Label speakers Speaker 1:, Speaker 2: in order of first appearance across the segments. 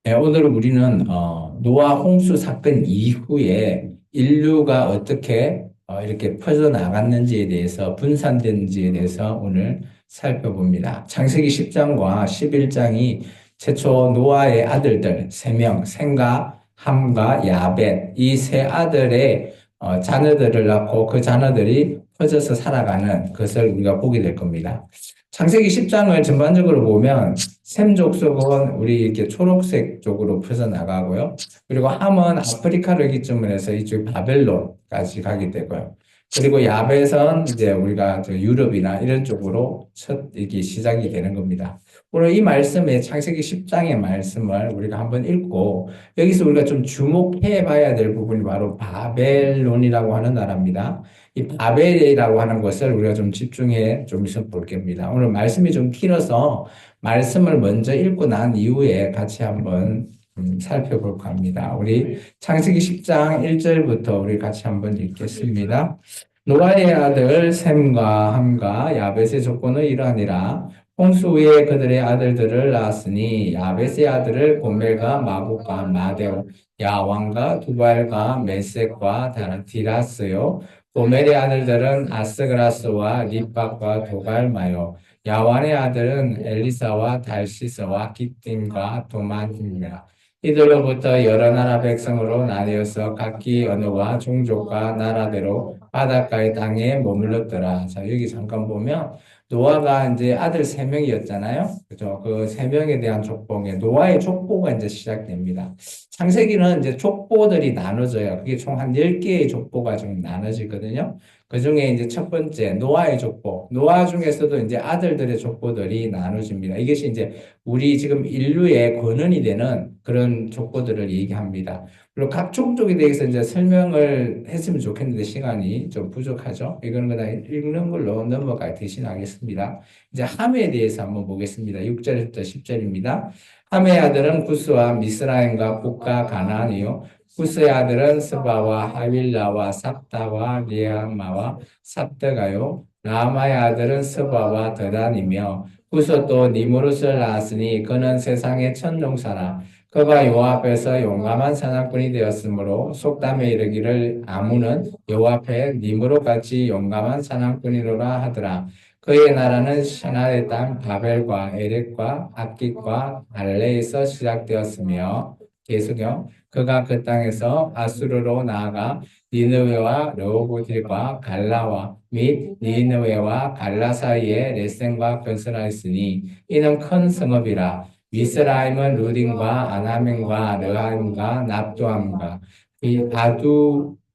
Speaker 1: 네, 오늘은 우리는 노아 홍수 사건 이후에 인류가 어떻게 이렇게 퍼져나갔는지에 대해서 분산됐는지에 대해서 오늘 살펴봅니다. 창세기 10장과 11장이 최초 노아의 아들들 3명, 셈과 함과 야벳 이 세 아들의 자녀들을 낳고 그 자녀들이 퍼져서 살아가는 것을 우리가 보게 될 겁니다. 창세기 10장을 전반적으로 보면 셈 족속은 우리 이렇게 초록색 쪽으로 펴져나가고요. 그리고 함은 아프리카를 기점으로 해서 이쪽 바벨론까지 가게 되고요. 그리고 야벳은 이제 우리가 저 유럽이나 이런 쪽으로 첫 이게 시작이 되는 겁니다. 오늘 이 말씀에 창세기 10장의 말씀을 우리가 한번 읽고 여기서 우리가 좀 주목해 봐야 될 부분이 바로 바벨론이라고 하는 나라입니다. 이 바벨이라고 하는 것을 우리가 좀 집중해 좀 있어 볼 겁니다. 오늘 말씀이 좀 길어서 말씀을 먼저 읽고 난 이후에 같이 한번 살펴볼까 합니다. 우리 창세기 10장 1절부터 우리 같이 한번 읽겠습니다. 노아의 아들 셈과 함과 야벳의 조건은 이러하니라. 홍수 후에 그들의 아들들을 낳았으니 야벳의 아들을 고멜과 마국과 마데오 야왕과 두발과 메섹과 디라스요. 고멜의 아들들은 아스그라스와 립박과 도갈마요. 야완의 아들은 엘리사와 달시스와 기띔과 도만입니다. 이들로부터 여러 나라 백성으로 나뉘어서 각기 언어와 종족과 나라대로 바닷가의 땅에 머물렀더라. 자, 여기 잠깐 보면 노아가 이제 아들 3명이었잖아요. 그죠? 그 3명에 대한 족보에 노아의 족보가 이제 시작됩니다. 창세기는 이제 족보들이 나눠져요. 그게 총 한 10개의 족보가 좀 나눠지거든요. 그 중에 이제 첫 번째, 노아의 족보. 노아 중에서도 이제 아들들의 족보들이 나눠집니다. 이것이 이제 우리 지금 인류의 근원이 되는 그런 족보들을 얘기합니다. 그리고 각 종족에 대해서 이제 설명을 했으면 좋겠는데 시간이 좀 부족하죠. 이거는 그냥 읽는 걸로 넘어가 대신하겠습니다. 이제 함에 대해서 한번 보겠습니다. 6절부터 10절입니다. 함의 아들은 구스와 미스라임과 북과 가나안이요. 구스의 아들은 스바와 하윌라와 삽다와 리아마와 삽드가요. 라마의 아들은 스바와 드단이며 구스 또 니무롯을 낳았으니 그는 세상의 천종사라. 그가 여호와 앞에서 용감한 사냥꾼이 되었으므로 속담에 이르기를 아무는 여호와 앞에 니무롯같이 용감한 사냥꾼이로라 하더라. 그의 나라는 시나의 땅 바벨과 에렉과 악깃과 알레에서 시작되었으며 계속요. 그가 그 땅에서 아수르로 나아가 니느웨와 르호보딜과 갈라와 및 니느웨와 갈라 사이에 레센과 건설하였으니 이는 큰 성읍이라. 미스라임은 루딘과 아나민과 르하임과 납도함과 이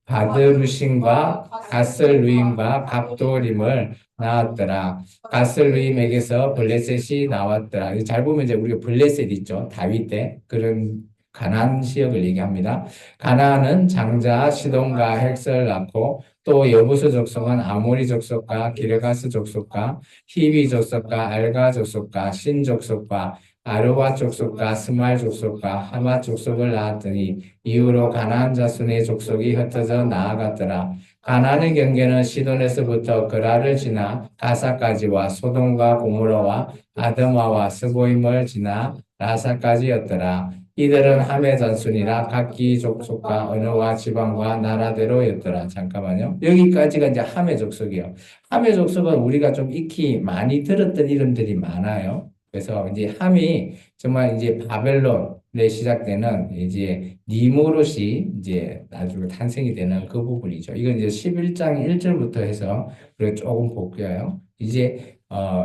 Speaker 1: 바드루신과 가슬루임과 갑도림을 낳았더라. 가슬루임에게서 블레셋이 나왔더라. 잘 보면 이제 우리가 블레셋 있죠. 다윗 때 그런 가나안 지역을 얘기합니다. 가나안은 장자 시돈과 헥스를 낳고 또 여부수 족속은 아모리 족속과 기르가스 족속과 히비 족속과 알가 족속과 신 족속과 아르와 족속과 스말 족속과 하마 족속을 낳았더니 이후로 가나안 자손의 족속이 흩어져 나아갔더라. 가나안의 경계는 시돈에서부터 그라를 지나 가사까지와 소돔과 고모라와 아드마와 스보임을 지나 라사까지였더라. 이들은 함의 전순이라 각기 족속과 언어와 지방과 나라대로였더라. 잠깐만요. 여기까지가 이제 함의 족속이에요. 함의 족속은 우리가 좀 익히 많이 들었던 이름들이 많아요. 그래서 이제 함이 정말 이제 바벨론에 시작되는 이제 니무롯이 이제 나중에 탄생이 되는 그 부분이죠. 이건 이제 11장 1절부터 해서 그래 조금 볼게요. 이제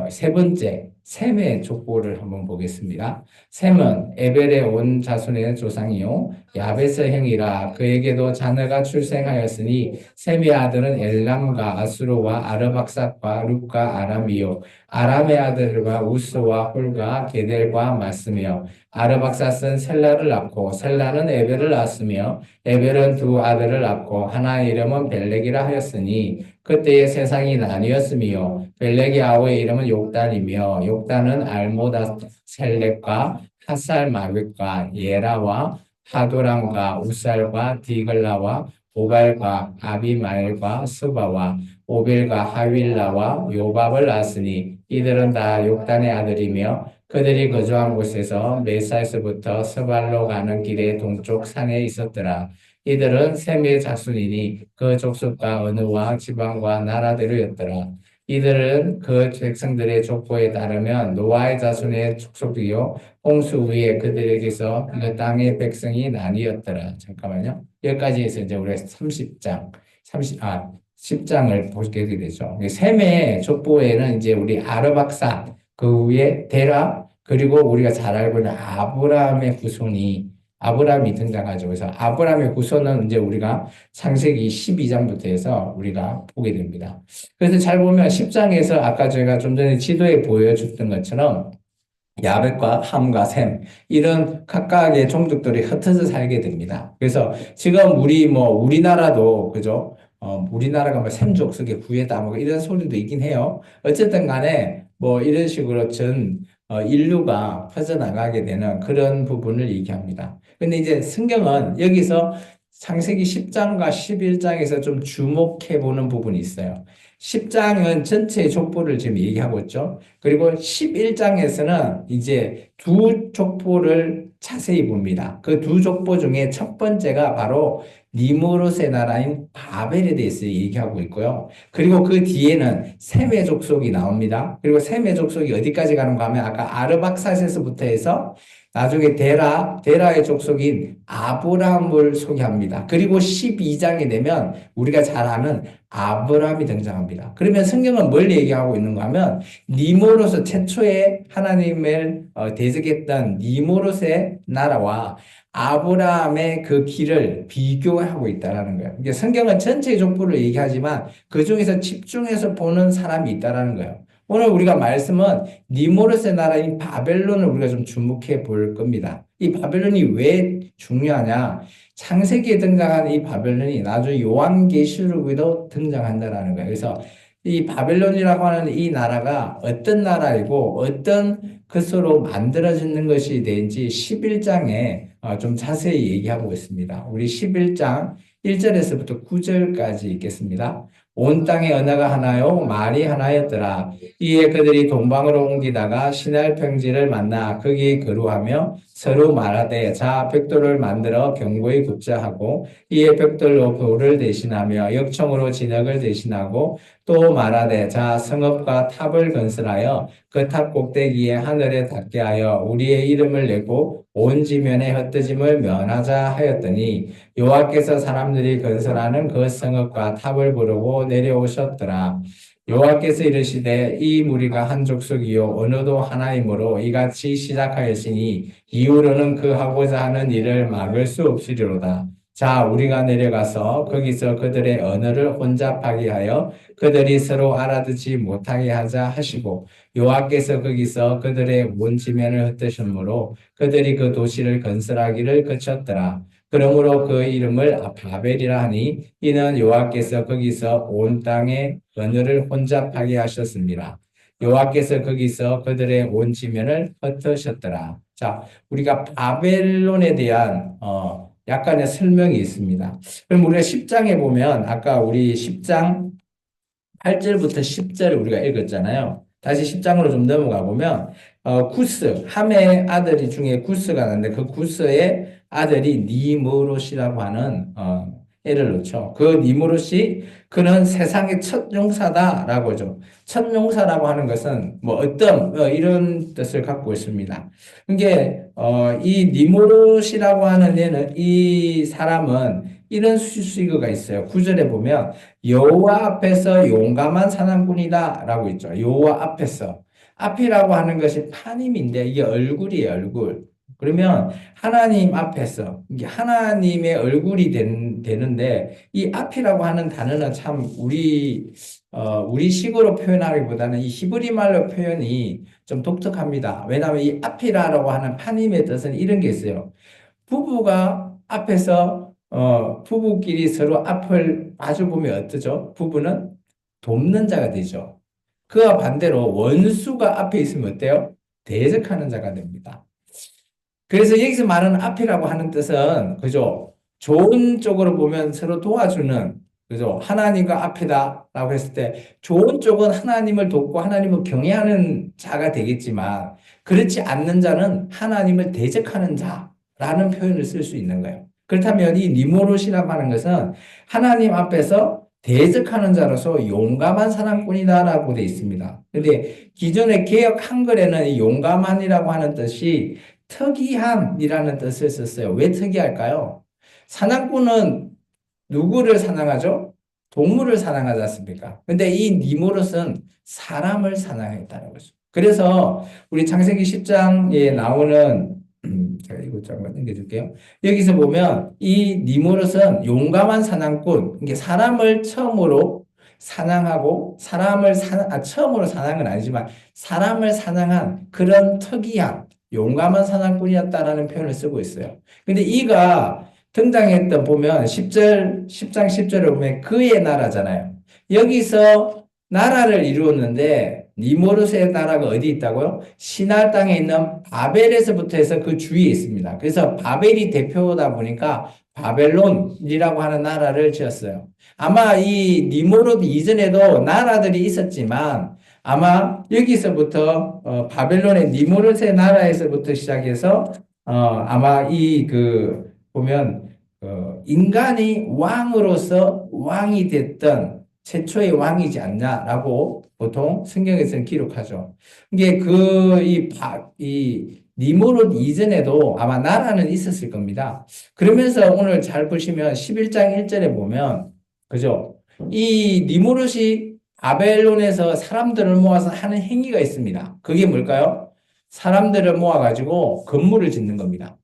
Speaker 1: 세 번째 셈의 족보를 한번 보겠습니다. 셈은 에벨의 온 자손의 조상이요 야벳의 형이라. 그에게도 자녀가 출생하였으니 셈의 아들은 엘람과 아수르와 아르박삭과 룻과 아람이요 아람의 아들과 우스와 홀과 게델과 맞으며 아르박삭은 셀라를 낳고 셀라는 에벨을 낳았으며 에벨은 두 아들을 낳고 하나의 이름은 벨렉이라 하였으니 그때의 세상이 나뉘었으며 벨렉의 아우의 이름은 욕단이며 욕단은 알모다 셀렉과 핫살 마굣과 예라와 하도람과 우살과 디글라와 오발과 아비마엘과 스바와 오빌과 하윌라와 요밥을 낳았으니 이들은 다 욕단의 아들이며 그들이 거주한 곳에서 메사에서부터 스발로 가는 길의 동쪽 산에 있었더라. 이들은 셈의 자손이니 그 족속과 어느 왕 지방과 나라대로였더라. 이들은 그 백성들의 족보에 따르면 노아의 자손의 족속이요 홍수 후에 그들에게서 그 땅의 백성이 나뉘었더라. 잠깐만요. 여기까지 해서 이제 우리가 30장, 10장을 보게 되죠. 셈의 족보에는 이제 우리 아르박산, 그 위에 데라, 그리고 우리가 잘 알고 있는 아브라함의 후손이 아브라함이 등장하죠. 그래서 아브라함의 후손은 이제 우리가 창세기 12장부터 해서 우리가 보게 됩니다. 그래서 잘 보면 10장에서 아까 제가 좀 전에 지도에 보여줬던 것처럼 야벳과 함과 셈 이런 각각의 종족들이 흩어져 살게 됩니다. 그래서 지금 우리나라도 그죠? 우리나라가 뭐 셈족 속에 구해다 뭐 이런 소리도 있긴 해요. 어쨌든 간에 뭐 이런 식으로 인류가 퍼져나가게 되는 그런 부분을 얘기합니다. 근데 이제 성경은 여기서 창세기 10장과 11장에서 좀 주목해 보는 부분이 있어요. 10장은 전체의 족보를 지금 얘기하고 있죠. 그리고 11장에서는 이제 두 족보를 자세히 봅니다. 그 두 족보 중에 첫 번째가 바로 니무롯의 나라인 바벨에 대해서 얘기하고 있고요. 그리고 그 뒤에는 셈의 족속이 나옵니다. 그리고 셈의 족속이 어디까지 가는가 하면 아까 아르박사스에서부터 해서 나중에 데라의 족속인 아브라함을 소개합니다. 그리고 12장에 되면 우리가 잘 아는 아브라함이 등장합니다. 그러면 성경은 뭘 얘기하고 있는가 하면 니무롯의 최초의 하나님을 대적했던 니무롯의 나라와 아브라함의 그 길을 비교하고 있다라는 거예요. 이게 성경은 전체 족보를 얘기하지만 그 중에서 집중해서 보는 사람이 있다라는 거예요. 오늘 우리가 말씀은 니무롯의 나라인 바벨론을 우리가 좀 주목해 볼 겁니다. 이 바벨론이 왜 중요하냐? 창세기에 등장한 이 바벨론이 나중에 요한계시록에도 등장한다라는 거예요. 그래서 이 바벨론이라고 하는 이 나라가 어떤 나라이고 어떤 것으로 만들어지는 것이 된지 11장에 좀 자세히 얘기하고 있습니다. 우리 11장 1절에서부터 9절까지 읽겠습니다. 온 땅에 언어가 하나요, 말이 하나였더라. 이에 그들이 동방으로 옮기다가 시날 평지를 만나 거기 거루하며 서로 말하되 자 벽돌을 만들어 견고히 굽자 하고 이에 벽돌로 돌을 대신하며 역청으로 진흙을 대신하고 또 말하되 자 성읍과 탑을 건설하여 그 탑 꼭대기에 하늘에 닿게 하여 우리의 이름을 내고 온 지면에 흩어짐을 면하자 하였더니 여호와께서 사람들이 건설하는 그 성읍과 탑을 부르고 내려오셨더라. 여호와께서 이르시되 이 무리가 한 족속이요 언어도 하나이므로 이같이 시작하였으니 이후로는 그 하고자 하는 일을 막을 수 없으리로다. 자, 우리가 내려가서 거기서 그들의 언어를 혼잡하게 하여 그들이 서로 알아듣지 못하게 하자 하시고 여호와께서 거기서 그들의 온 지면을 흩으심으로 그들이 그 도시를 건설하기를 그쳤더라. 그러므로 그 이름을 바벨이라 하니 이는 여호와께서 거기서 온 땅의 언어를 혼잡하게 하셨습니다. 여호와께서 거기서 그들의 온 지면을 흩으셨더라. 자, 우리가 바벨론에 대한 약간의 설명이 있습니다. 그럼 우리가 10장에 보면 아까 우리 10장 8절부터 10절을 우리가 읽었잖아요. 다시 10장으로 좀 넘어가 보면 구스, 함의 아들이 중에 구스가 나는데 그 구스의 아들이 니무롯이라고 하는 애를 놓죠. 그 니무롯이 그는 세상의 첫 용사다라고 하죠. 첫 용사라고 하는 것은 뭐 어떤 이런 뜻을 갖고 있습니다. 이게 이 니무롯이라고 하는 애는 이 사람은 이런 수식어가 있어요. 9절에 보면 여호와 앞에서 용감한 사냥꾼이다라고 있죠. 여호와 앞에서. 앞이라고 하는 것이 파님인데 이게 얼굴이에요, 얼굴. 그러면 하나님 앞에서 이게 하나님의 얼굴이 되는데 이 앞이라고 하는 단어는 참 우리 식으로 표현하기보다는 이 히브리 말로 표현이 좀 독특합니다. 왜냐하면 이 앞이라고 하는 파님의 뜻은 이런 게 있어요. 부부가 앞에서 부부끼리 서로 앞을 마주보면 어떠죠? 부부는 돕는 자가 되죠. 그와 반대로 원수가 앞에 있으면 어때요? 대적하는 자가 됩니다. 그래서 여기서 말하는 앞이라고 하는 뜻은 그죠? 좋은 쪽으로 보면 서로 도와주는 그죠? 하나님과 앞이다라고 했을 때 좋은 쪽은 하나님을 돕고 하나님을 경외하는 자가 되겠지만 그렇지 않는 자는 하나님을 대적하는 자라는 표현을 쓸 수 있는 거예요. 그렇다면 이 니모롯이라고 하는 것은 하나님 앞에서 대적하는 자로서 용감한 사람꾼이다라고 되어 있습니다. 근데 기존의 개역 한글에는 이 용감한이라고 하는 뜻이 특이한이라는 뜻을 썼어요. 왜 특이할까요? 사냥꾼은 누구를 사냥하죠? 동물을 사냥하지 않습니까? 근데 이 니모롯은 사람을 사냥했다는 거죠. 그래서 우리 창세기 10장에 나오는 제가 이것 잠깐 넘겨줄게요. 여기서 보면 이 니모롯은 용감한 사냥꾼, 이게 사람을 처음으로 사냥하고 처음으로 사냥은 아니지만 사람을 사냥한 그런 특이한 용감한 사냥꾼이었다라는 표현을 쓰고 있어요. 근데 이가 등장했던 보면 10장 10절에 보면 그의 나라잖아요. 여기서 나라를 이루었는데 니모롯의 나라가 어디 있다고요? 시날 땅에 있는 바벨에서부터 해서 그 주위에 있습니다. 그래서 바벨이 대표다 보니까 바벨론이라고 하는 나라를 지었어요. 아마 이 니모롯 이전에도 나라들이 있었지만 아마 여기서부터 바벨론의 니모롯의 나라에서부터 시작해서 아마 보면 인간이 왕으로서 왕이 됐던 최초의 왕이지 않냐라고 보통 성경에서는 기록하죠. 이게 이 니무롯 이전에도 아마 나라는 있었을 겁니다. 그러면서 오늘 잘 보시면 11장 1절에 보면 그죠? 이 니무롯이 바벨론에서 사람들을 모아서 하는 행위가 있습니다. 그게 뭘까요? 사람들을 모아가지고 건물을 짓는 겁니다.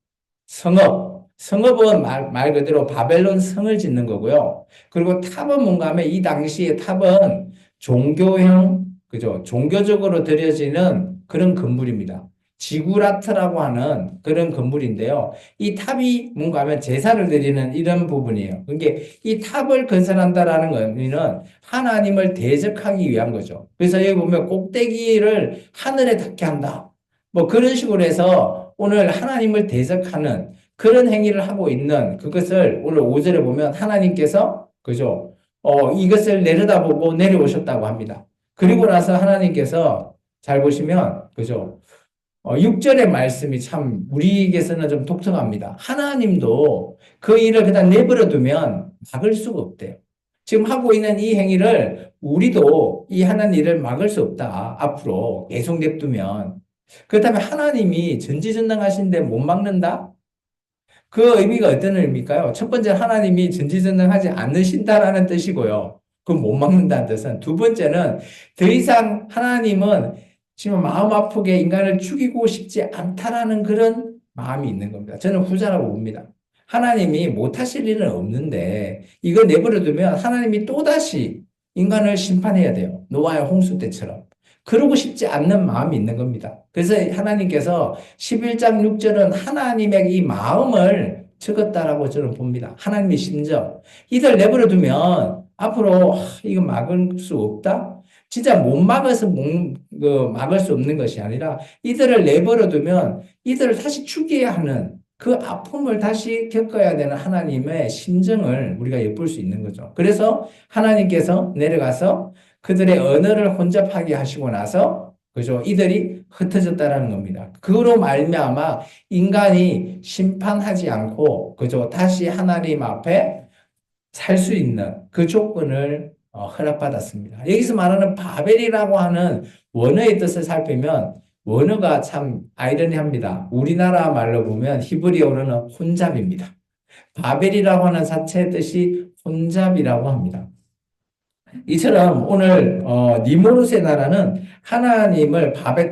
Speaker 1: 성읍은 말 그대로 바벨론 성을 짓는 거고요. 그리고 탑은 뭔가 하면 이 당시에 탑은 종교형, 그죠? 종교적으로 드려지는 그런 건물입니다. 지구라트라고 하는 그런 건물인데요. 이 탑이 뭔가 하면 제사를 드리는 이런 부분이에요. 그러니까 이 탑을 건설한다라는 의미는 하나님을 대적하기 위한 거죠. 그래서 여기 보면 꼭대기를 하늘에 닿게 한다. 뭐 그런 식으로 해서 오늘 하나님을 대적하는 그런 행위를 하고 있는 그것을 오늘 5절에 보면 하나님께서 그죠? 이것을 내려다보고 내려오셨다고 합니다. 그리고 나서 하나님께서 잘 보시면 그죠? 6절의 말씀이 참 우리에게서는 좀 독특합니다. 하나님도 그 일을 그냥 내버려 두면 막을 수가 없대요. 지금 하고 있는 이 행위를 우리도 이 하는 일을 막을 수 없다. 앞으로 계속 냅두면. 그렇다면 하나님이 전지전능하신데 못 막는다? 그 의미가 어떤 의미일까요? 첫 번째, 하나님이 전지전능하지 않으신다라는 뜻이고요. 그건 못 막는다는 뜻은. 두 번째는 더 이상 하나님은 지금 마음 아프게 인간을 죽이고 싶지 않다라는 그런 마음이 있는 겁니다. 저는 후자라고 봅니다. 하나님이 못하실 일은 없는데 이거 내버려 두면 하나님이 또다시 인간을 심판해야 돼요. 노아의 홍수 때처럼. 그러고 싶지 않는 마음이 있는 겁니다. 그래서 하나님께서 11장 6절은 하나님의 이 마음을 적었다라고 저는 봅니다. 하나님의 심정. 이들 내버려 두면 앞으로 이거 막을 수 없다? 진짜 못 막아서 막을 수 없는 것이 아니라 이들을 내버려 두면 이들을 다시 죽여야 하는 그 아픔을 다시 겪어야 되는 하나님의 심정을 우리가 엿볼 수 있는 거죠. 그래서 하나님께서 내려가서 그들의 언어를 혼잡하게 하시고 나서 그죠? 이들이 흩어졌다라는 겁니다. 그로 말미암아 인간이 심판하지 않고 그죠? 다시 하나님 앞에 살 수 있는 그 조건을 허락받았습니다. 여기서 말하는 바벨이라고 하는 원어의 뜻을 살피면 원어가 참 아이러니합니다. 우리나라 말로 보면 히브리어로는 혼잡입니다. 바벨이라고 하는 자체의 뜻이 혼잡이라고 합니다. 이처럼 오늘 니무롯의 나라는 하나님을 밥의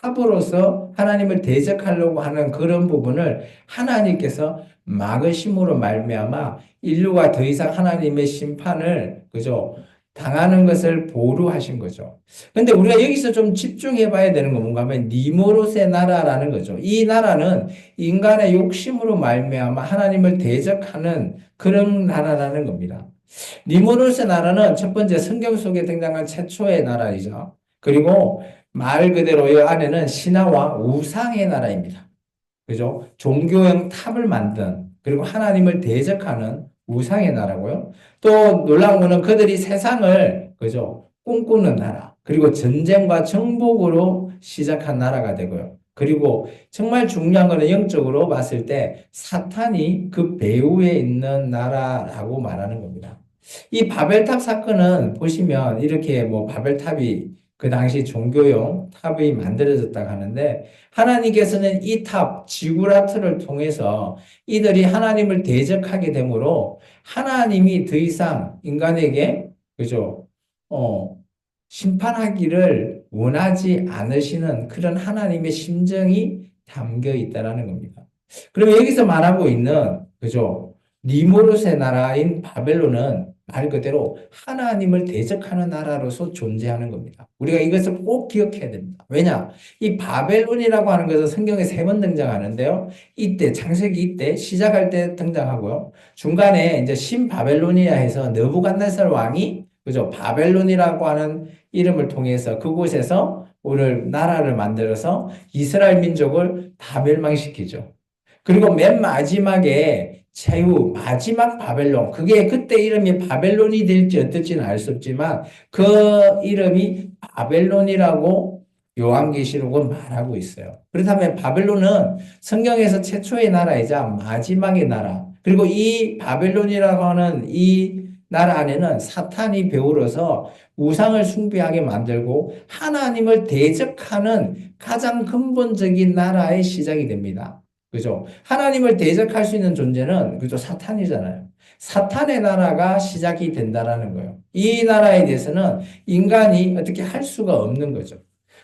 Speaker 1: 탑으로서 하나님을 대적하려고 하는 그런 부분을 하나님께서 막으심으로 말미암아 인류가 더 이상 하나님의 심판을 그죠 당하는 것을 보루하신 거죠. 근데 우리가 여기서 좀 집중해 봐야 되는 건 뭔가 하면 니무롯의 나라라는 거죠. 이 나라는 인간의 욕심으로 말미암아 하나님을 대적하는 그런 나라라는 겁니다. 니무롯의 나라는 첫 번째 성경 속에 등장한 최초의 나라이죠. 그리고 말 그대로 이 안에는 신화와 우상의 나라입니다. 그죠? 종교형 탑을 만든, 그리고 하나님을 대적하는 우상의 나라고요. 또 놀라운 거는 그들이 세상을, 그죠? 꿈꾸는 나라. 그리고 전쟁과 정복으로 시작한 나라가 되고요. 그리고 정말 중요한 거는 영적으로 봤을 때 사탄이 그 배후에 있는 나라라고 말하는 겁니다. 이 바벨탑 사건은 보시면 이렇게 뭐 바벨탑이 그 당시 종교용 탑이 만들어졌다고 하는데 하나님께서는 이 탑, 지구라트를 통해서 이들이 하나님을 대적하게 되므로 하나님이 더 이상 인간에게, 그죠? 어, 심판하기를 원하지 않으시는 그런 하나님의 심정이 담겨 있다라는 겁니다. 그럼 여기서 말하고 있는, 그죠? 니무롯의 나라인 바벨론은 말 그대로 하나님을 대적하는 나라로서 존재하는 겁니다. 우리가 이것을 꼭 기억해야 됩니다. 왜냐? 이 바벨론이라고 하는 것은 성경에 3번 등장하는데요. 이때, 창세기 이때 시작할 때 등장하고요. 중간에 이제 신바벨로니아 해서 느부갓네살 왕이, 그죠? 바벨론이라고 하는 이름을 통해서 그곳에서 오늘 나라를 만들어서 이스라엘 민족을 다 멸망시키죠. 그리고 맨 마지막에 최후 마지막 바벨론, 그게 그때 이름이 바벨론이 될지 어떨지는 알 수 없지만 그 이름이 바벨론이라고 요한계시록은 말하고 있어요. 그렇다면 바벨론은 성경에서 최초의 나라이자 마지막의 나라, 그리고 이 바벨론이라고 하는 이 나라 안에는 사탄이 배우러서 우상을 숭배하게 만들고 하나님을 대적하는 가장 근본적인 나라의 시작이 됩니다. 그죠? 하나님을 대적할 수 있는 존재는, 그죠? 사탄이잖아요. 사탄의 나라가 시작이 된다라는 거예요. 이 나라에 대해서는 인간이 어떻게 할 수가 없는 거죠.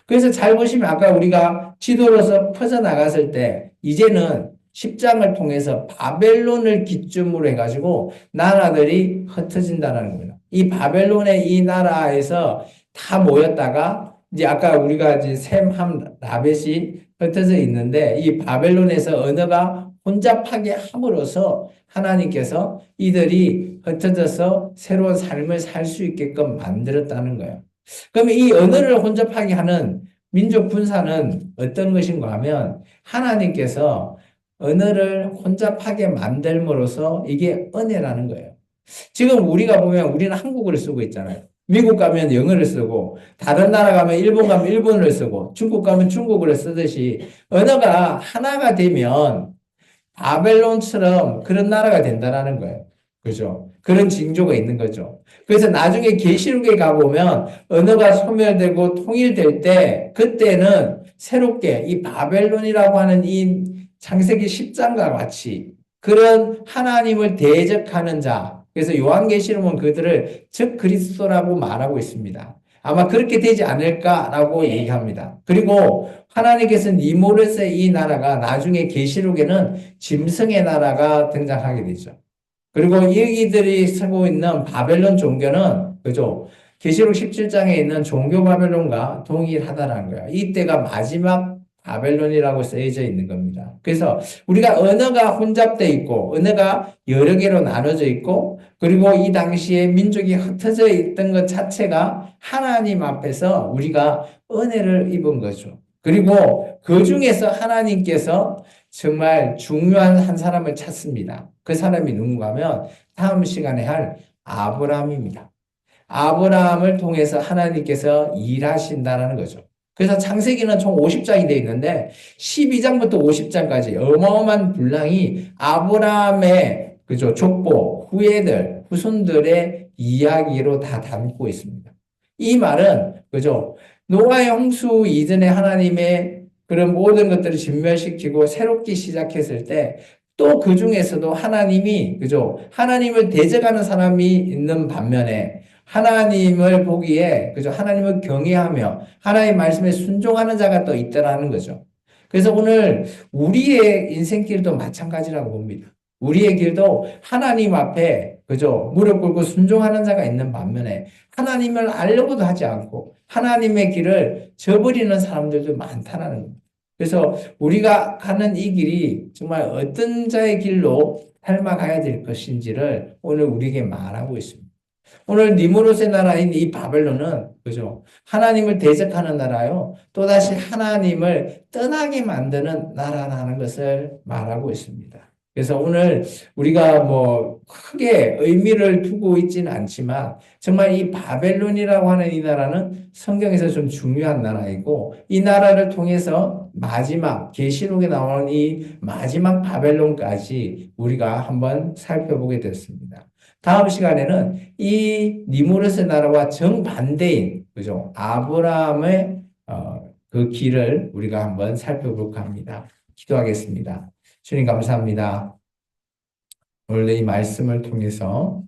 Speaker 1: 그래서 잘 보시면 아까 우리가 지도로서 퍼져나갔을 때 이제는 10장을 통해서 바벨론을 기점으로 해가지고 나라들이 흩어진다는 겁니다. 이 바벨론의 이 나라에서 다 모였다가 이제 아까 우리가 이제 셈, 함, 라벳이 흩어져 있는데 이 바벨론에서 언어가 혼잡하게 함으로써 하나님께서 이들이 흩어져서 새로운 삶을 살 수 있게끔 만들었다는 거예요. 그러면 이 언어를 혼잡하게 하는 민족 분산은 어떤 것인가 하면 하나님께서 언어를 혼잡하게 만들므로써 이게 은혜라는 거예요. 지금 우리가 보면 우리는 한국어를 쓰고 있잖아요. 미국 가면 영어를 쓰고, 다른 나라 가면 일본 가면 일본어를 쓰고, 중국 가면 중국어를 쓰듯이 언어가 하나가 되면 바벨론처럼 그런 나라가 된다는 거예요. 그죠? 그런 징조가 있는 거죠. 그래서 나중에 계시록에 가보면 언어가 소멸되고 통일될 때 그때는 새롭게 이 바벨론이라고 하는 이 창세기 10장과 같이 그런 하나님을 대적하는 자, 그래서 요한계시록은 그들을 즉 그리스도라고 말하고 있습니다. 아마 그렇게 되지 않을까라고 얘기합니다. 그리고 하나님께서는 니무롯의 이 나라가 나중에 계시록에는 짐승의 나라가 등장하게 되죠. 그리고 여기들이 쓰고 있는 바벨론 종교는, 그죠? 계시록 17장에 있는 종교 바벨론과 동일하다는 거예요. 이때가 마지막 바벨론이라고 쓰여져 있는 겁니다. 그래서 우리가 언어가 혼잡되어 있고, 언어가 여러 개로 나눠져 있고, 그리고 이 당시에 민족이 흩어져 있던 것 자체가 하나님 앞에서 우리가 은혜를 입은 거죠. 그리고 그 중에서 하나님께서 정말 중요한 한 사람을 찾습니다. 그 사람이 누군가 하면 다음 시간에 할 아브라함입니다. 아브라함을 통해서 하나님께서 일하신다는 거죠. 그래서 창세기는 총 50장이 되어 있는데 12장부터 50장까지 어마어마한 분량이 아브라함의, 그죠, 족보, 후예들, 후손들의 이야기로 다 담고 있습니다. 이 말은, 그죠, 노아의 홍수 이전에 하나님의 그런 모든 것들을 진멸시키고 새롭게 시작했을 때 또 그 중에서도 하나님이, 그죠, 하나님을 대적하는 사람이 있는 반면에 하나님을 보기에, 그죠, 하나님을 경외하며 하나님의 말씀에 순종하는 자가 또 있더라는 거죠. 그래서 오늘 우리의 인생길도 마찬가지라고 봅니다. 우리의 길도 하나님 앞에, 그죠, 무릎 꿇고 순종하는 자가 있는 반면에 하나님을 알려고도 하지 않고 하나님의 길을 저버리는 사람들도 많다라는 겁니다. 그래서 우리가 가는 이 길이 정말 어떤 자의 길로 닮아가야 될 것인지를 오늘 우리에게 말하고 있습니다. 오늘 니무롯의 나라인 이 바벨론은, 그죠, 하나님을 대적하는 나라요, 또다시 하나님을 떠나게 만드는 나라라는 것을 말하고 있습니다. 그래서 오늘 우리가 뭐 크게 의미를 두고 있지는 않지만 정말 이 바벨론이라고 하는 이 나라는 성경에서 좀 중요한 나라이고 이 나라를 통해서 마지막 계시록에 나오는 이 마지막 바벨론까지 우리가 한번 살펴보게 됐습니다. 다음 시간에는 이 니무르스 나라와 정반대인 그죠? 아브라함의 그 길을 우리가 한번 살펴볼까 합니다. 기도하겠습니다. 주님 감사합니다. 오늘 이 말씀을 통해서